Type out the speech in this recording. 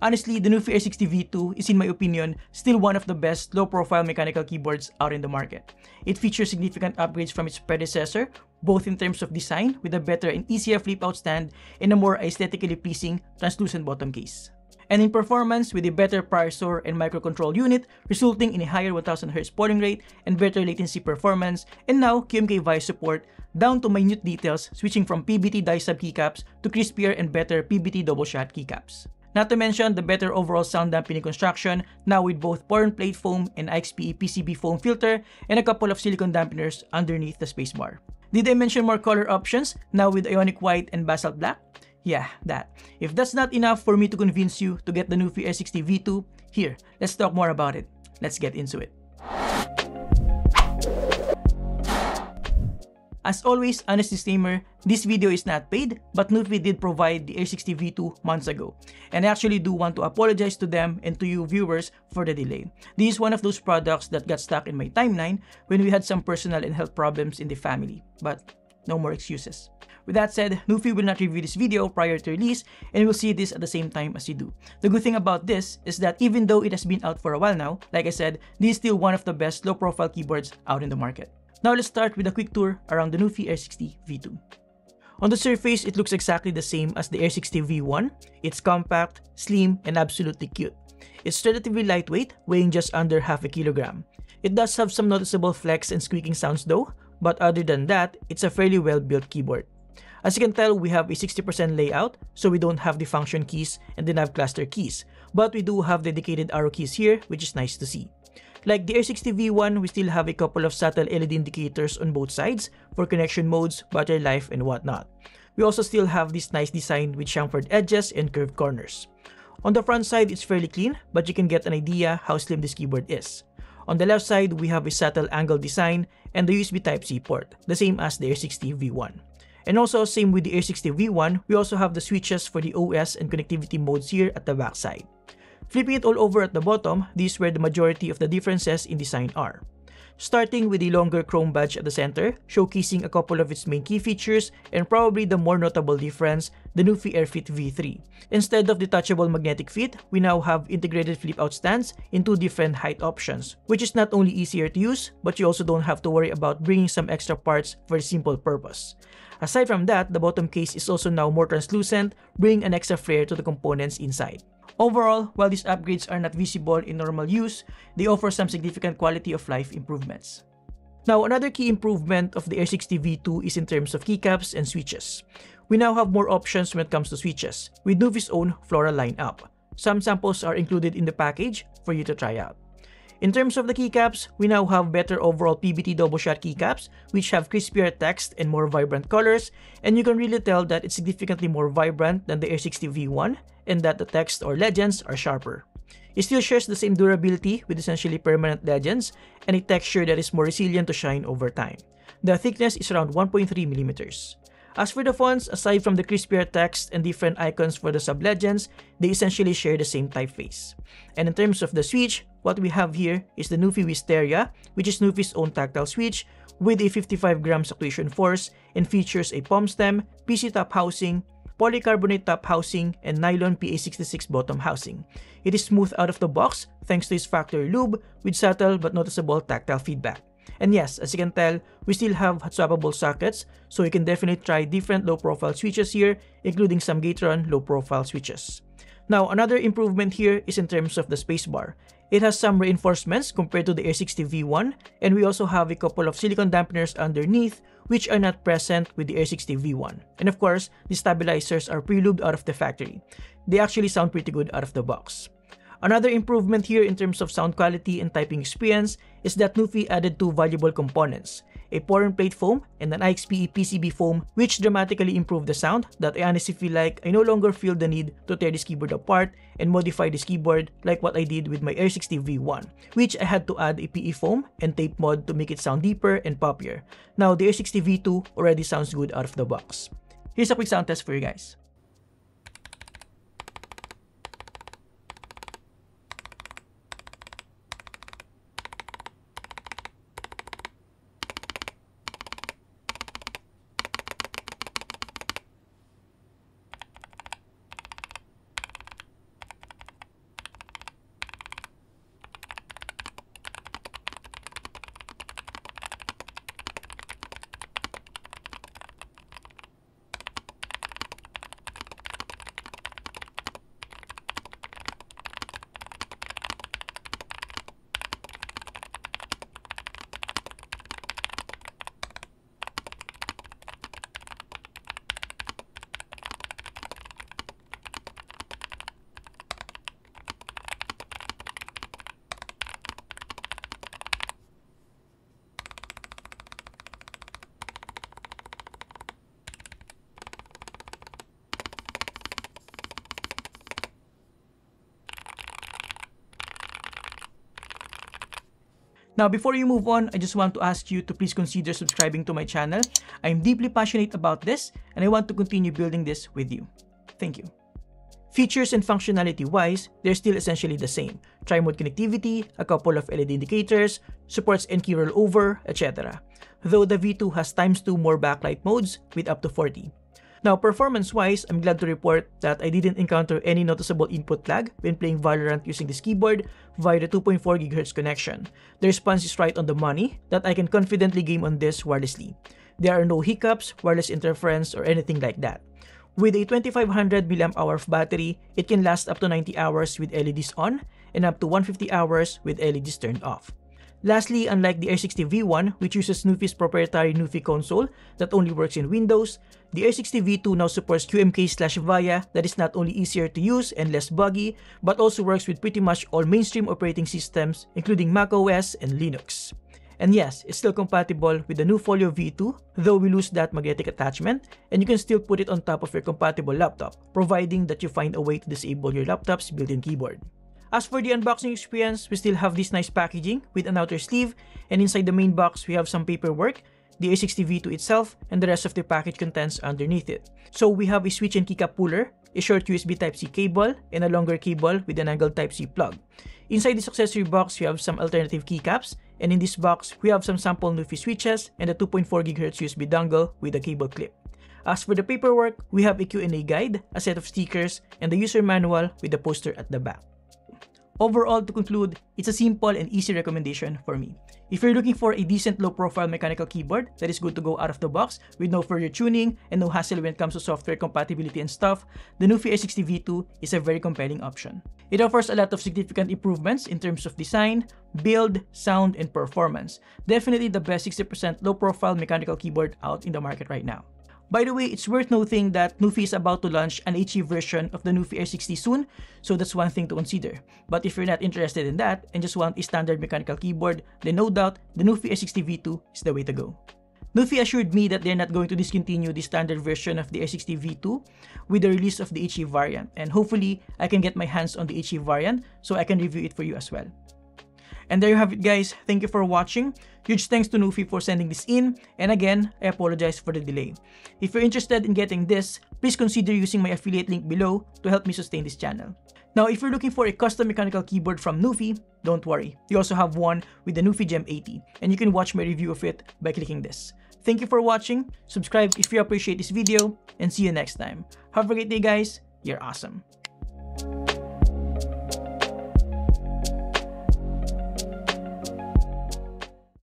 Honestly, the Nufy Air60 V2 is, in my opinion, still one of the best low-profile mechanical keyboards out in the market. It features significant upgrades from its predecessor, both in terms of design with a better and easier flip-out stand and a more aesthetically pleasing translucent bottom case. And in performance with a better processor and microcontrol unit, resulting in a higher 1000Hz polling rate and better latency performance, and now QMK VICE support down to minute details, switching from PBT die-sub keycaps to crispier and better PBT double-shot keycaps. Not to mention the better overall sound dampening construction, now with both Porn Plate Foam and IXPE PCB foam filter and a couple of silicone dampeners underneath the spacebar. Did I mention more color options, now with Ionic White and Basalt Black? Yeah, that. If that's not enough for me to convince you to get the Nufy Air60 V2, here, let's talk more about it. Let's get into it. As always, honest disclaimer, this video is not paid, but Nufy did provide the Air60 V2 months ago. And I actually do want to apologize to them and to you viewers for the delay. This is one of those products that got stuck in my timeline when we had some personal and health problems in the family. But no more excuses. With that said, Nufy will not review this video prior to release and will see this at the same time as you do. The good thing about this is that even though it has been out for a while now, like I said, this is still one of the best low-profile keyboards out in the market. Now let's start with a quick tour around the Nufy Air60 V2. On the surface, it looks exactly the same as the Air60 V1. It's compact, slim, and absolutely cute. It's relatively lightweight, weighing just under half a kilogram. It does have some noticeable flex and squeaking sounds though, but other than that, it's a fairly well-built keyboard. As you can tell, we have a 60% layout, so we don't have the function keys and the nav cluster keys, but we do have dedicated arrow keys here, which is nice to see. Like the Air60 V1, we still have a couple of subtle LED indicators on both sides for connection modes, battery life, and whatnot. We also still have this nice design with chamfered edges and curved corners. On the front side, it's fairly clean, but you can get an idea how slim this keyboard is. On the left side, we have a subtle angle design and the USB Type-C port, the same as the Air60 V1. And also, same with the Air60 V1, we also have the switches for the OS and connectivity modes here at the back side. Flipping it all over at the bottom, this is where the majority of the differences in design are. Starting with the longer chrome badge at the center, showcasing a couple of its main key features, and probably the more notable difference, the Nufy AirFit V3. Instead of detachable magnetic feet, we now have integrated flip-out stands in two different height options, which is not only easier to use, but you also don't have to worry about bringing some extra parts for a simple purpose. Aside from that, the bottom case is also now more translucent, bringing an extra flair to the components inside. Overall, while these upgrades are not visible in normal use, they offer some significant quality of life improvements. Now, another key improvement of the Air60 V2 is in terms of keycaps and switches. We now have more options when it comes to switches, with Nufy's own floral lineup. Some samples are included in the package for you to try out. In terms of the keycaps, we now have better overall PBT double-shot keycaps, which have crispier text and more vibrant colors, and you can really tell that it's significantly more vibrant than the Air60 V1, and that the text or legends are sharper. It still shares the same durability with essentially permanent legends, and a texture that is more resilient to shine over time. The thickness is around 1.3mm. As for the fonts, aside from the crispier text and different icons for the sub-legends, they essentially share the same typeface. And in terms of the switch, what we have here is the Nufy Wisteria, which is Nufy's own tactile switch with a 55 grams actuation force and features a palm stem, PC top housing, polycarbonate top housing, and nylon PA66 bottom housing. It is smooth out of the box thanks to its factory lube with subtle but noticeable tactile feedback. And yes, as you can tell, we still have swappable sockets, so you can definitely try different low-profile switches here, including some Gateron low-profile switches. Now, another improvement here is in terms of the spacebar. It has some reinforcements compared to the Air60 V1, and we also have a couple of silicone dampeners underneath, which are not present with the Air60 V1. And of course, the stabilizers are pre-lubed out of the factory. They actually sound pretty good out of the box. Another improvement here in terms of sound quality and typing experience is that Nufy added two valuable components, a Porn Plate Foam and an IXPE PCB foam, which dramatically improved the sound that I honestly feel like I no longer feel the need to tear this keyboard apart and modify this keyboard like what I did with my Air60 V1, which I had to add a PE foam and tape mod to make it sound deeper and poppier. Now the Air60 V2 already sounds good out of the box. Here's a quick sound test for you guys. Now, before you move on, I just want to ask you to please consider subscribing to my channel. I'm deeply passionate about this, and I want to continue building this with you. Thank you. Features and functionality-wise, they're still essentially the same. Tri-mode connectivity, a couple of LED indicators, supports N-key rollover, etc. Though the V2 has ×2 more backlight modes with up to 40. Now, performance-wise, I'm glad to report that I didn't encounter any noticeable input lag when playing Valorant using this keyboard via the 2.4 GHz connection. The response is right on the money that I can confidently game on this wirelessly. There are no hiccups, wireless interference, or anything like that. With a 2500 mAh of battery, it can last up to 90 hours with LEDs on and up to 150 hours with LEDs turned off. Lastly, unlike the Air60 V1, which uses Nuffi's proprietary Nuffi console that only works in Windows, the Air60 V2 now supports QMK/VIA that is not only easier to use and less buggy, but also works with pretty much all mainstream operating systems, including macOS and Linux. And yes, it's still compatible with the new Folio V2, though we lose that magnetic attachment, and you can still put it on top of your compatible laptop, providing that you find a way to disable your laptop's built-in keyboard. As for the unboxing experience, we still have this nice packaging with an outer sleeve, and inside the main box we have some paperwork, the Air60 V2 itself, and the rest of the package contents underneath it. So we have a switch and keycap puller, a short USB Type-C cable, and a longer cable with an angled Type-C plug. Inside this accessory box, we have some alternative keycaps, and in this box, we have some sample Nuffi switches and a 2.4 GHz USB dongle with a cable clip. As for the paperwork, we have a Q&A guide, a set of stickers, and the user manual with a poster at the back. Overall, to conclude, it's a simple and easy recommendation for me. If you're looking for a decent low-profile mechanical keyboard that is good to go out of the box with no further tuning and no hassle when it comes to software compatibility and stuff, the Nuffi Air60 V2 is a very compelling option. It offers a lot of significant improvements in terms of design, build, sound, and performance. Definitely the best 60% low-profile mechanical keyboard out in the market right now. By the way, it's worth noting that Nuffi is about to launch an HE version of the Nuffi Air60 soon, so that's one thing to consider. But if you're not interested in that and just want a standard mechanical keyboard, then no doubt the Nuffi Air60 V2 is the way to go. Nuffi assured me that they're not going to discontinue the standard version of the Air60 V2 with the release of the HE variant, and hopefully I can get my hands on the HE variant so I can review it for you as well. And there you have it, guys. Thank you for watching. Huge thanks to Nuffi for sending this in, and again, I apologize for the delay. If you're interested in getting this, please consider using my affiliate link below to help me sustain this channel. Now, if you're looking for a custom mechanical keyboard from Nuffi, don't worry. We also have one with the Nuffi Gem 80, and you can watch my review of it by clicking this. Thank you for watching. Subscribe if you appreciate this video, and see you next time. Have a great day, guys. You're awesome.